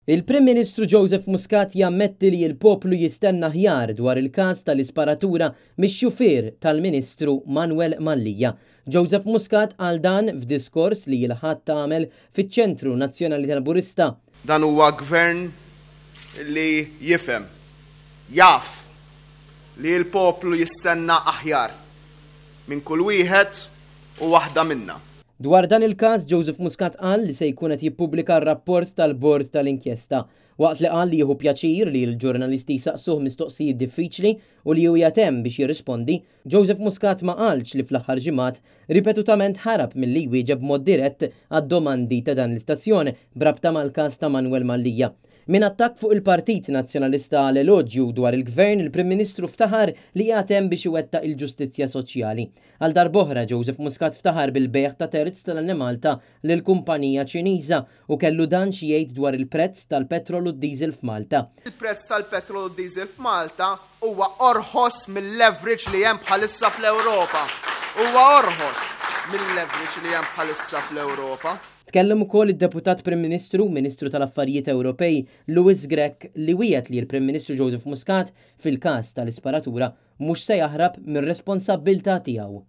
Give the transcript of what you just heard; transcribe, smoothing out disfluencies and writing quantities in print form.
Il-Prim Ministru Joseph Muscat jammetti li l-poplu jistenna ħjar dwar il-każ tal-isparatura mix-xufier tal-Ministru Manuel Mallija. Joseph Muscat għal dan f'diskors li jilħad tagħmel fiċ-Ċentru Nazzjonali tal-Burista. Dan huwa gvern li jifhem, jaf li l-poplu jistenna aħjar minn kull wieħed u waħda minna. Dwar dan il-każ, Joseph Muscat qal li se jkun qed jippubblika r-rapport tal-bord tal-inkjesta, waqt li qal li jieħu pjaċir li l-ġurnalisti saqsuh mistoqsijiet diffiċli u li hu jatem biex jirrispondi. Joseph Muscat ma qalx li fl-aħħar ġimgħat ripetutament ħarab milli jwieġeb mod dirett għad-domandi ta' dan l-istazzjon brabta mal-każ ta' Manuel Mallija. Min attakk fuq il-Partit Nazzjonalista għal eloġju dwar il-Gvern, il-Prim Ministru ftaħar li jagħtem biex iwettaq il-ġustizzja soċjali. Għal darb'oħra Joseph Muscat ftaħar bil-bejħ ta' terz tal-Anne Malta lill-kumpanija Ċiniża u kellu dan xi jgħid dwar il-prezz tal-petrol u d-diesel f'Malta. Il-prezz tal-petrol u d-diesel f'Malta huwa orħos mill-leverage li hemm bħalissa fl-Ewropa. Huwa orħos mill-leverage li hemm bħalissa fl-Ewropa. Tkellem ukoll id-Deputat Prim Ministru, Ministru tal-Affarijiet Ewropej, Louis Grech, li wiegħed li l-Prim Ministru Joseph Muscat fil-każ tal-isparatura mhux se jaħrab mir-responsabbiltà tiegħu.